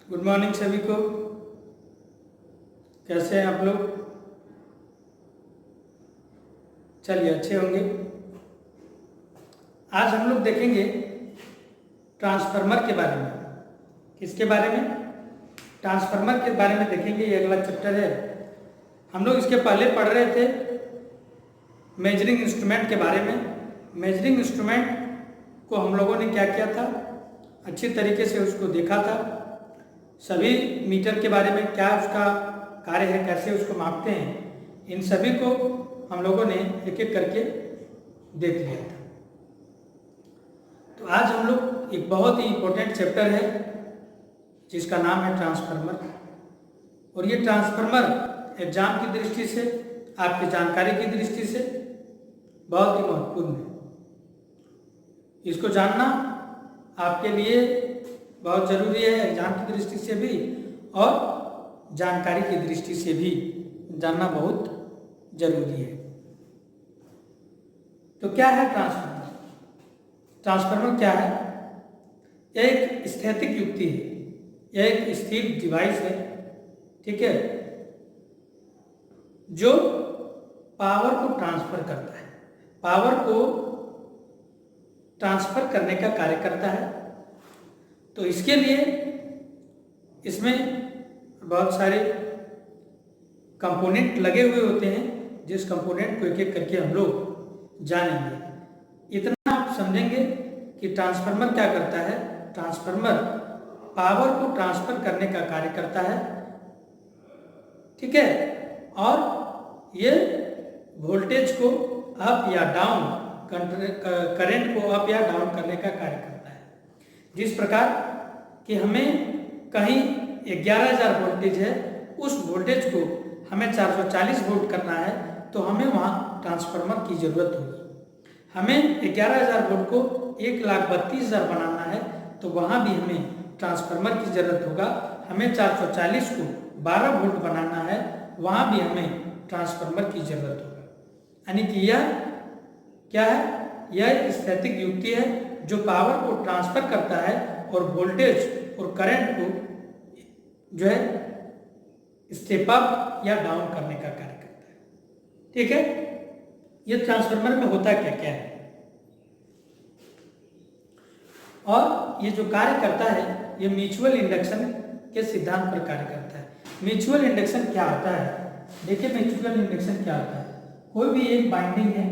Good morning सभी को। कैसे हैं आप लोग? चलिए अच्छे होंगे। आज हम लोग देखेंगे ट्रांसफार्मर के बारे में। किसके बारे में? ट्रांसफार्मर के बारे में देखेंगे। ये अगला चैप्टर है। हम लोग इसके पहले पढ़ रहे थे मेजरिंग इंस्ट्रूमेंट के बारे में। मेजरिंग इंस्ट्रूमेंट को हम लोगों ने क्या किया था, अच्छी तरीके से उसको देखा था। सभी मीटर के बारे में, क्या उसका कार्य है, कैसे उसको मापते हैं, इन सभी को हम लोगों ने एक एक करके देख लिया था। तो आज हम लोग एक बहुत ही इम्पोर्टेंट चैप्टर है जिसका नाम है ट्रांसफार्मर। और ये ट्रांसफार्मर एग्जाम की दृष्टि से, आपकी जानकारी की दृष्टि से बहुत ही महत्वपूर्ण है। इसको जानना आपके लिए बहुत ज़रूरी है, एग्जाम की दृष्टि से भी और जानकारी की दृष्टि से भी जानना बहुत जरूरी है। तो क्या है ट्रांसफार्मर? ट्रांसफार्मर क्या है? एक स्थैतिक युक्ति है, यह एक स्थिर डिवाइस है, ठीक है, जो पावर को ट्रांसफर करता है, पावर को ट्रांसफर करने का कार्य करता है। तो इसके लिए इसमें बहुत सारे कंपोनेंट लगे हुए होते हैं, जिस कंपोनेंट को एक एक करके हम लोग जानेंगे। इतना आप समझेंगे कि ट्रांसफार्मर क्या करता है। ट्रांसफार्मर पावर को ट्रांसफर करने का कार्य करता है, ठीक है, और ये वोल्टेज को अप या डाउन, करंट को अप या डाउन करने का कार्य करता है। जिस प्रकार कि हमें कहीं 11,000 वोल्टेज है, उस वोल्टेज को हमें 440 वोल्ट करना है, तो हमें वहाँ ट्रांसफार्मर की ज़रूरत होगी। हमें 11,000 वोल्ट को 1,32,000 बनाना है, तो वहाँ भी हमें ट्रांसफार्मर की ज़रूरत होगा। हमें 440 को 12 वोल्ट बनाना है, वहाँ भी हमें ट्रांसफार्मर की ज़रूरत होगा। यानी कि यह क्या है? यह एक स्थैतिक युक्ति है जो पावर को ट्रांसफर करता है और वोल्टेज और करंट को जो है स्टेप अप या डाउन करने का कार्य करता है, ठीक है। ये ट्रांसफार्मर में होता क्या क्या है और ये जो कार्य करता है, ये म्यूचुअल इंडक्शन के सिद्धांत पर कार्य करता है। म्यूचुअल इंडक्शन क्या होता है? देखिए म्यूचुअल इंडक्शन क्या होता है। कोई भी एक बाइंडिंग है,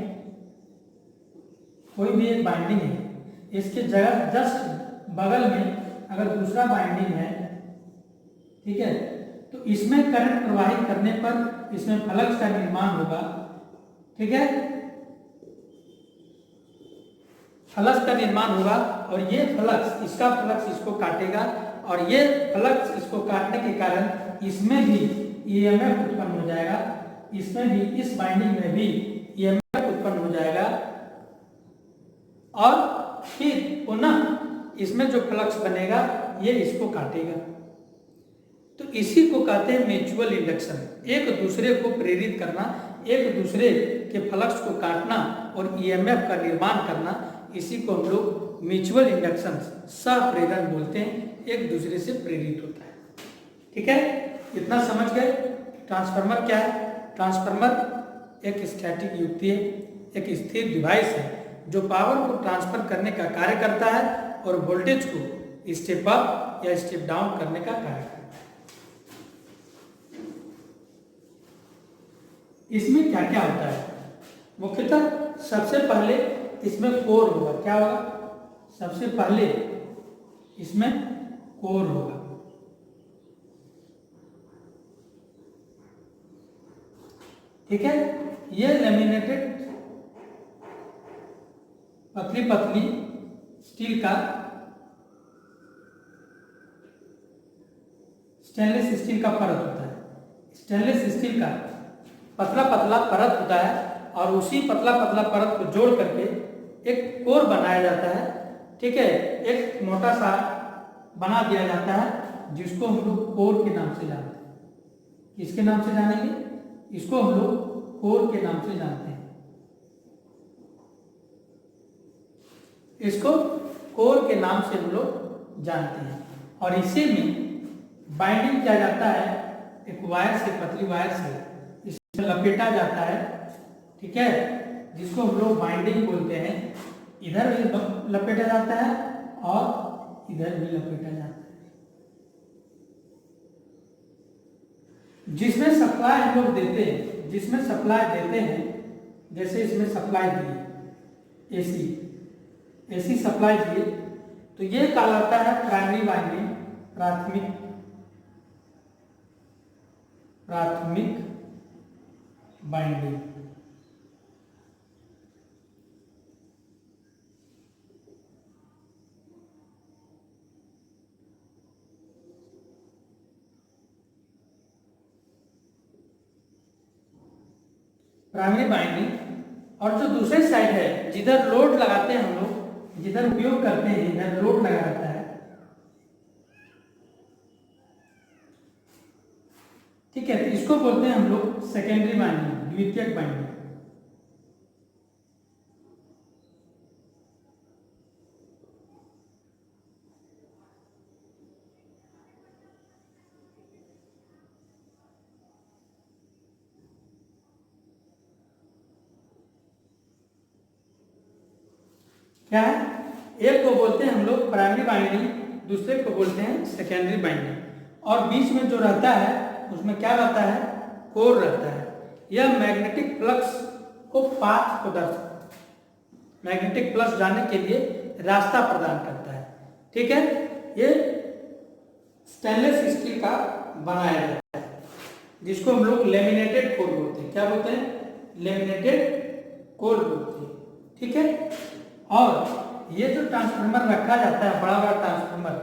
कोई भी एक बाइंडिंग है, इसके जगह जस्ट बगल में अगर दूसरा बाइंडिंग है, ठीक है, तो इसमें करंट प्रवाहित करने पर इसमें फ्लक्स का निर्माण होगा, ठीक है, फ्लक्स का निर्माण होगा। और ये फ्लक्स, इसका फ्लक्स इसको काटेगा और ये फ्लक्स इसको काटने के कारण इसमें भी ईएमएफ उत्पन्न हो जाएगा, इसमें भी, इस बाइंडिंग में भी ईएमएफ उत्पन्न हो जाएगा और फिर पुनः इसमें जो फ्लक्स बनेगा ये इसको काटेगा। तो इसी को कहते हैं म्यूचुअल इंडक्शन। एक दूसरे को प्रेरित करना, एक दूसरे के फ्लक्स को काटना और ईएमएफ का निर्माण करना, इसी को हम लोग म्यूचुअल इंडक्शन, सह-प्रेरण बोलते हैं। एक दूसरे से प्रेरित होता है, ठीक है। इतना समझ गए? ट्रांसफार्मर क्या है? ट्रांसफार्मर एक स्टैटिक युक्ति है, एक स्थिर डिवाइस है जो पावर को ट्रांसफर करने का कार्य करता है और वोल्टेज को स्टेप अप या स्टेप डाउन करने का कार्य करता है। इसमें क्या क्या होता है? मुख्यतः सबसे पहले इसमें कोर होगा। क्या होगा? सबसे पहले इसमें कोर होगा, ठीक है। ये लेमिनेटेड पतली पतली स्टील का, स्टेनलेस स्टील का परत होता है। स्टेनलेस स्टील का पतला पतला परत होता है और उसी पतला पतला परत को जोड़ करके एक कोर बनाया जाता है, ठीक है। एक मोटा सा बना दिया जाता है जिसको हम लोग कोर के नाम से जानते हैं। किसके नाम से जानेंगे? इसको हम लोग कोर के नाम से जानते हैं। इसको कोर के नाम से हम लोग जानते हैं और इसी में बाइंडिंग किया जाता है एक वायर से, पतली वायर से इसमें लपेटा जाता है, ठीक है, जिसको हम लोग बाइंडिंग बोलते हैं। इधर भी लपेटा जाता है और इधर भी लपेटा जाता है। जिसमें सप्लाई हम लोग देते हैं, जिसमें सप्लाई देते हैं, जैसे इसमें सप्लाई दिए एसी सप्लाई दिए, तो ये कहलाता है प्राइमरी बाइंडिंग, प्राथमिक बाइंडिंग। Primary binding. और जो दूसरे साइड है, जिधर लोड लगाते हैं हम लोग, जिधर उपयोग करते हैं, इधर लोड लगा रहता है, ठीक है, तो इसको बोलते हैं हम लोग सेकेंडरी बाइंडिंग, द्वितीयक बाइंडिंग। क्या है, एक को बोलते हैं हम लोग प्राइमरी बाइंडिंग, दूसरे को बोलते हैं सेकेंडरी बाइंडिंग। और बीच में जो रहता है उसमें क्या रहता है, कोर रहता है। यह मैग्नेटिक फ्लक्स को पाथ को दर्शाता है, मैग्नेटिक फ्लक्स जाने के लिए रास्ता प्रदान करता है, ठीक है। ये स्टेनलेस स्टील का बनाया जाता है, जिसको हम लोग लेमिनेटेड कोर बोलते हैं। क्या बोलते हैं, लेमिनेटेड कोर बोलते हैं, ठीक है। और ये जो ट्रांसफार्मर रखा जाता है, बड़ा बड़ा ट्रांसफार्मर,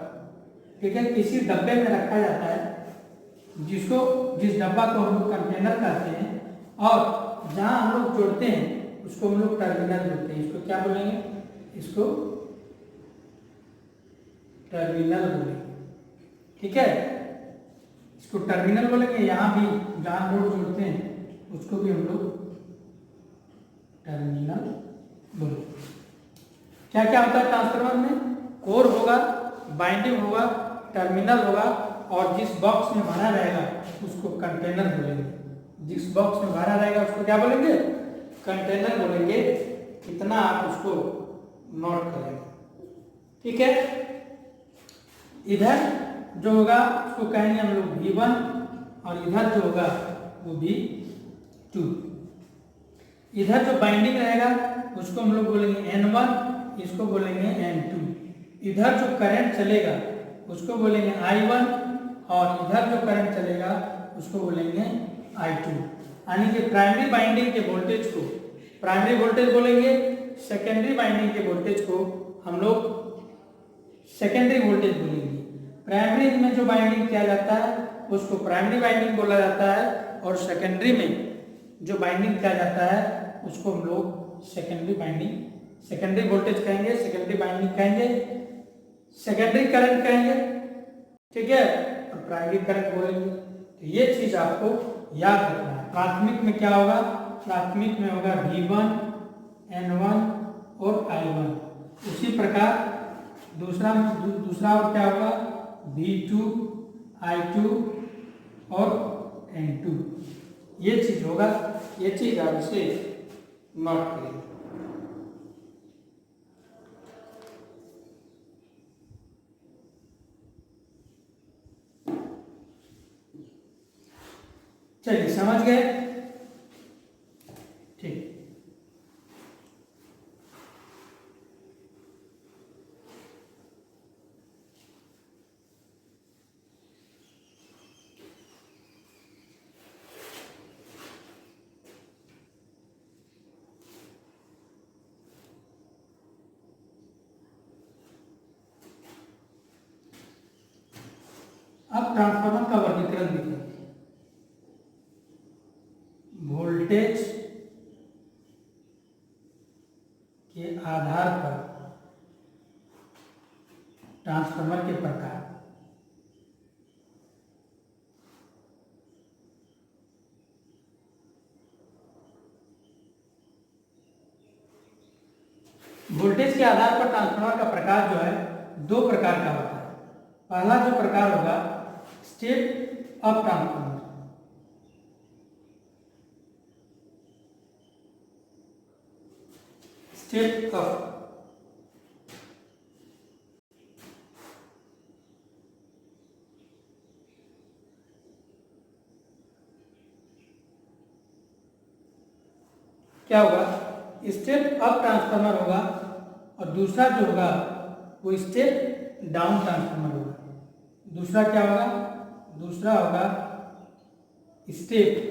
ठीक है, किसी डब्बे में रखा जाता है, जिस डब्बा को हम लोग कंटेनर कहते हैं, और जहां हम लोग जोड़ते हैं उसको हम लोग टर्मिनल बोलते हैं। इसको क्या बोलेंगे, इसको टर्मिनल बोलेंगे, ठीक है, इसको टर्मिनल बोलेंगे। यहाँ भी जहां लोड जोड़ते हैं उसको भी हम लोग टर्मिनल बोलेंगे। क्या क्या होता है ट्रांसफार्मर में, कोर होगा, बाइंडिंग होगा, टर्मिनल होगा, और जिस बॉक्स में भरा रहेगा उसको कंटेनर बोलेंगे। जिस बॉक्स में भरा रहेगा उसको क्या बोलेंगे, कंटेनर बोलेंगे। इतना आप उसको नोट करेंगे, ठीक है। इधर जो होगा उसको कहेंगे हम लोग V1, और इधर जो होगा वो V2। इधर जो बाइंडिंग रहेगा उसको हम लोग बोलेंगे N1, इसको बोलेंगे N2। इधर जो करंट चलेगा उसको बोलेंगे I1, और इधर जो करंट चलेगा उसको बोलेंगे I2। यानी कि प्राइमरी बाइंडिंग के वोल्टेज को प्राइमरी वोल्टेज बोलेंगे, सेकेंडरी बाइंडिंग के वोल्टेज को हम लोग सेकेंडरी वोल्टेज बोलेंगे। प्राइमरी में जो बाइंडिंग किया जाता है उसको प्राइमरी बाइंडिंग बोला जाता है, और सेकेंडरी में जो बाइंडिंग किया जाता है उसको हम लोग सेकेंडरी बाइंडिंग, सेकेंडरी वोल्टेज कहेंगे, सेकेंडरी बाइंडिंग कहेंगे, सेकेंडरी करंट कहेंगे, ठीक है, और प्राइमरी करंट बोलेंगे। तो ये चीज आपको याद रखना है। प्राथमिक में क्या होगा, प्राथमिक में होगा V1, N1 और I1। उसी प्रकार दूसरा और क्या होगा, V2, I2 और N2। ये चीज होगा, ये चीज आप इसे नोट करिए। चलिए, समझ गए, ठीक। अब ट्रांसफार्मर का वर्गीकरण देखिए। वोल्टेज के आधार पर ट्रांसफार्मर के प्रकार। वोल्टेज के आधार पर ट्रांसफार्मर का प्रकार जो है दो प्रकार का होता है। पहला जो प्रकार होगा step up transformer, step up, क्या होगा, स्टेप अप ट्रांसफार्मर होगा और दूसरा जो होगा वो स्टेप डाउन ट्रांसफार्मर होगा। दूसरा क्या होगा, दूसरा होगा step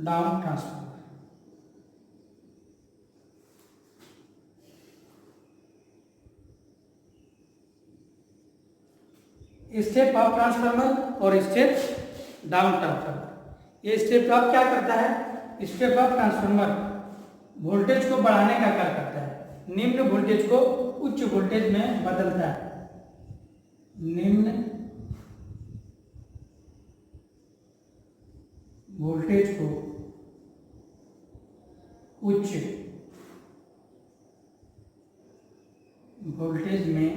down transformer. Step up transformer और स्टेप डाउन ट्रांसफार्मर। ये स्टेप अप क्या करता है, स्टेप अप ट्रांसफार्मर वोल्टेज को बढ़ाने का कार्य करता है, निम्न वोल्टेज को उच्च वोल्टेज में बदलता है, निम्न वोल्टेज को उच्च वोल्टेज में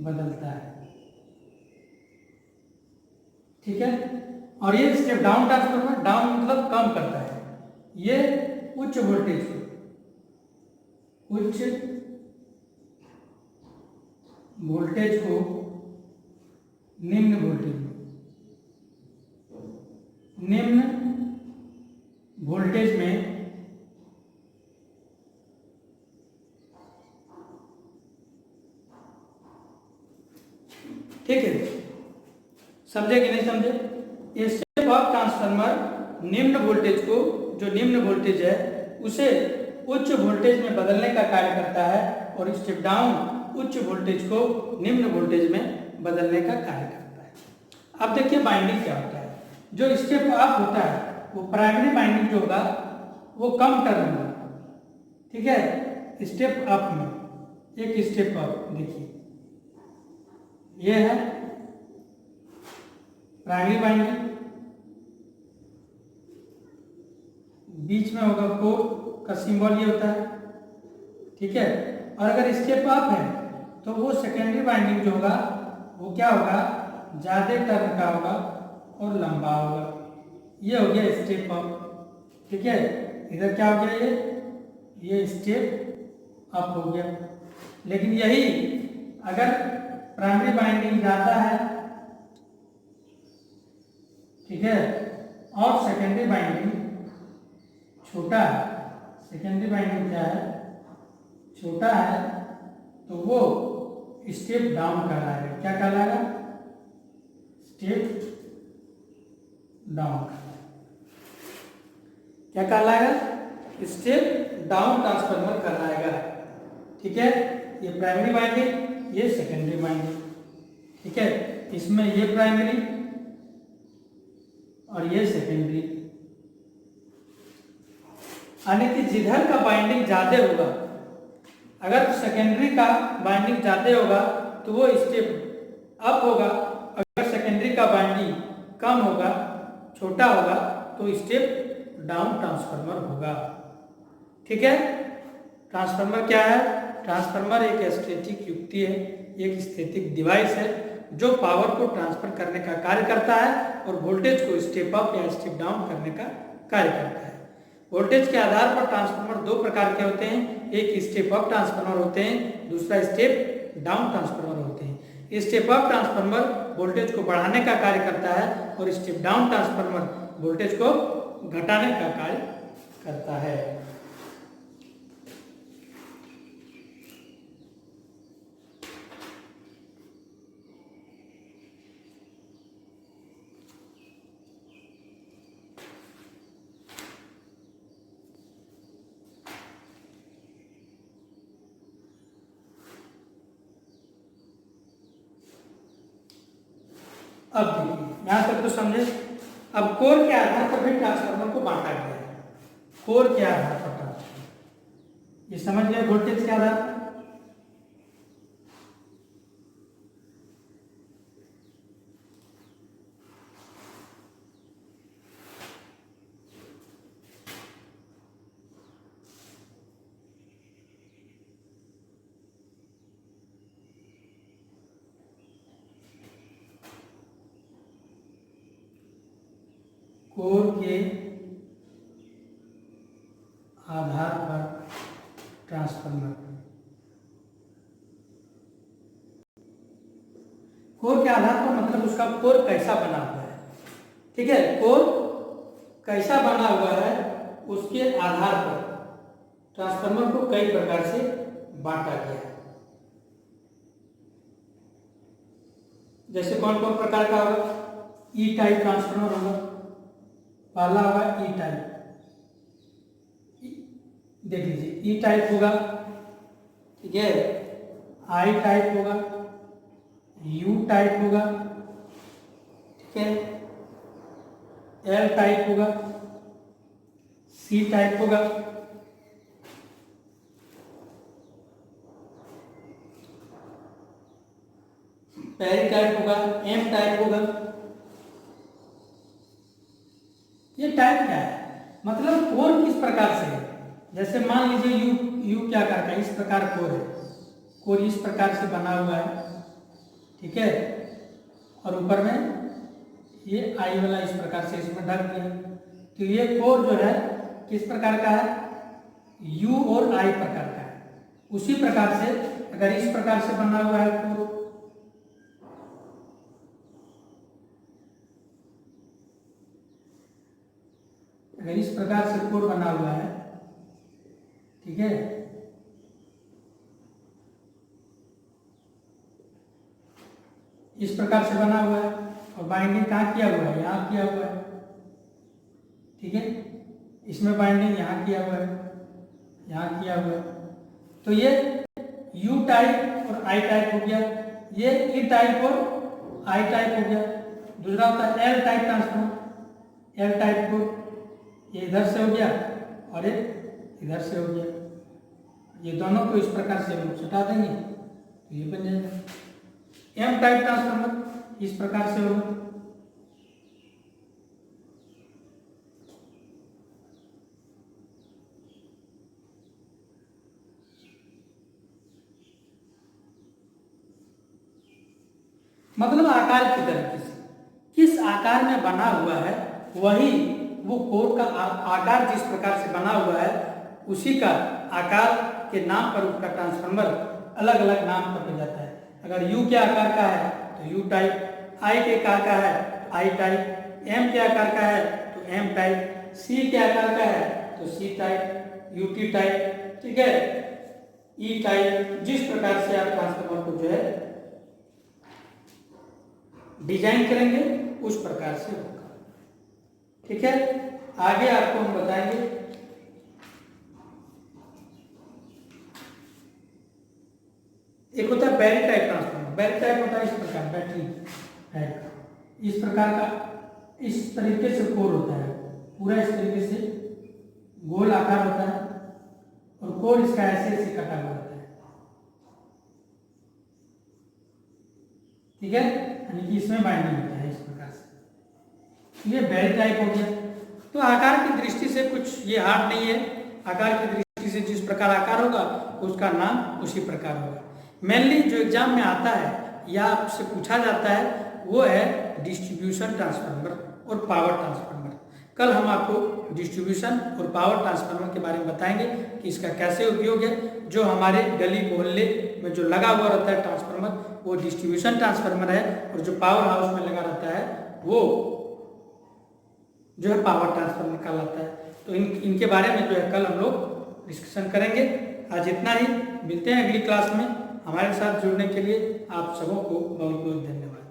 बदलता है। ठीक है, और ये स्टेप डाउन ट्रांसफार्मर, डाउन मतलब कम करता है, ये उच्च वोल्टेज को निम्न वोल्टेज में ठीक है, समझे कि नहीं समझे। ये स्टेप अप ट्रांसफार्मर निम्न वोल्टेज को, जो निम्न वोल्टेज है उसे उच्च वोल्टेज में बदलने का कार्य करता है, और स्टेप डाउन उच्च वोल्टेज को निम्न वोल्टेज में बदलने का कार्य करता है। अब देखिए बाइंडिंग क्या होता है। जो स्टेप अप होता है वो प्राइमरी बाइंडिंग जो होगा वो कम टर्न होगा। ठीक है, स्टेप अप में एक स्टेप अप देखिए, ये है प्राइमरी बाइंडिंग, बीच में होगा कोर का सिंबल ये होता है। ठीक है, और अगर स्टेप अप है तो वो सेकेंडरी बाइंडिंग जो होगा वो क्या होगा, ज्यादा टर्न का होगा और लंबा होगा। ये हो गया स्टेप अप। ठीक है, इधर क्या हो गया, ये स्टेप अप हो गया। लेकिन यही अगर प्राइमरी बाइंडिंग ज्यादा है, ठीक है, और सेकेंडरी बाइंडिंग छोटा है, सेकेंडरी बाइंडिंग क्या है, छोटा है, तो वो स्टेप डाउन कहलाएगा। क्या कहलाएगा, स्टेप डाउन। क्या कहलाएगा, स्टेप डाउन ट्रांसफार्मर कहलाएगा। ठीक है, ये प्राइमरी बाइंडिंग, ये सेकेंडरी बाइंडिंग। ठीक है, इसमें ये प्राइमरी और ये सेकेंडरी, यानी कि जिधर का बाइंडिंग ज्यादा होगा, अगर सेकेंडरी का बाइंडिंग ज्यादा होगा तो वो स्टेप अप होगा, अगर सेकेंडरी का बाइंडिंग कम होगा, छोटा होगा, तो स्टेप डाउन ट्रांसफार्मर होगा। ठीक है, ट्रांसफार्मर क्या है, ट्रांसफार्मर एक स्टैटिक युक्ति है, एक स्थैतिक डिवाइस है जो पावर को ट्रांसफर करने का कार्य करता है और वोल्टेज को स्टेप अप या स्टेप डाउन करने का कार्य करता है। वोल्टेज के आधार पर ट्रांसफार्मर दो प्रकार के होते हैं, एक स्टेप अप ट्रांसफार्मर होते हैं, दूसरा स्टेप डाउन ट्रांसफार्मर होते हैं। स्टेप अप ट्रांसफार्मर वोल्टेज को बढ़ाने का कार्य करता है और स्टेप डाउन ट्रांसफार्मर वोल्टेज को घटाने का कार्य करता है। अब देखिए यहां तक तो समझे। अब कोर के आधार पर भी ट्रांसफार्मर को बांटा गया है, कोर के आधार पर ट्रांसफार्मर, ये समझ गए, वोल्टेज के आधार पर। कोर के आधार पर ट्रांसफार्मर। कोर के आधार पर मतलब उसका कोर कैसा बना हुआ है, ठीक है, कोर कैसा बना हुआ है उसके आधार पर ट्रांसफार्मर को कई प्रकार से बांटा गया है। जैसे कौन कौन प्रकार का होगा, ई टाइप ट्रांसफार्मर होगा, पहला होगा ई टाइप, देख लीजिए ई टाइप होगा, ठीक है, आई टाइप होगा, यू टाइप होगा, ठीक है, एल टाइप होगा, सी टाइप होगा, पैरी टाइप होगा, एम टाइप होगा। ये टाइप क्या है, मतलब कोर किस प्रकार से है। जैसे मान लीजिए यू यू क्या करता है, इस प्रकार कोर है, कोर इस प्रकार से बना हुआ है, ठीक है, और ऊपर में ये आई वाला इस प्रकार से इसमें ढक दिया। तो ये कोर जो है किस प्रकार का है, यू और आई प्रकार का है। उसी प्रकार से अगर इस प्रकार से बना हुआ है कोर, अगर इस प्रकार से कोर बना हुआ है, ठीक है, इस प्रकार से बना हुआ है और बाइंडिंग कहाँ किया हुआ है, यहाँ किया हुआ है, ठीक है, इसमें बाइंडिंग यहाँ किया हुआ है, यहाँ किया हुआ है। तो ये यू टाइप और आई टाइप हो गया, ये ई टाइप और आई टाइप हो गया। दूसरा होता है L type transformer, L type को ये इधर से हो गया और ये इधर से हो गया। ये दोनों को इस प्रकार से हम हटा देंगे तो ये बन जाएगा। एम टाइप ट्रांसफार्मर इस प्रकार से होगा, मतलब आकार की तरीके से किस आकार में बना हुआ है वही वो कोर का आकार जिस प्रकार से बना हुआ है उसी का आकार के नाम पर उसका ट्रांसफार्मर अलग अलग नाम पर जाता है। अगर यू के आकार का है तो यू टाइप, आई के आकार का है तो आई टाइप, एम के आकार का है तो एम टाइप, सी के आकार का है तो सी टाइप, यूटी टाइप, ठीक है, ई टाइप। जिस प्रकार से आप ट्रांसफार्मर को जो है डिजाइन करेंगे उस प्रकार से होगा, ठीक है। आगे आपको हम बताएंगे एक होता है battery type transformer. Battery type होता है इस प्रकार, बैटरी टाइप इस प्रकार का, इस तरीके से कोर होता है, पूरा इस तरीके से गोल आकार होता है और कोर इसका ऐसे ऐसे कटा हुआ होता है, ठीक है, यानी कि इसमें बाइंडिंग होता है इस प्रकार से। ये बैटरी टाइप हो गया। तो आकार की दृष्टि से कुछ ये हार्ड नहीं है, आकार की दृष्टि से जिस प्रकार आकार होगा उसका नाम उसी प्रकार होगा। मेनली जो एग्जाम में आता है या आपसे पूछा जाता है वो है डिस्ट्रीब्यूशन ट्रांसफार्मर और पावर ट्रांसफार्मर। कल हम आपको डिस्ट्रीब्यूशन और पावर ट्रांसफार्मर के बारे में बताएंगे कि इसका कैसे उपयोग है। जो हमारे गली मोहल्ले में जो लगा हुआ रहता है ट्रांसफार्मर वो डिस्ट्रीब्यूशन ट्रांसफार्मर है, और जो पावर हाउस में लगा रहता है वो जो है पावर ट्रांसफार्मर कहलाता है। तो इनके बारे में जो है कल हम लोग डिस्कशन करेंगे। आज इतना ही, मिलते हैं अगली क्लास में। हमारे साथ जुड़ने के लिए आप सबों को बहुत बहुत धन्यवाद।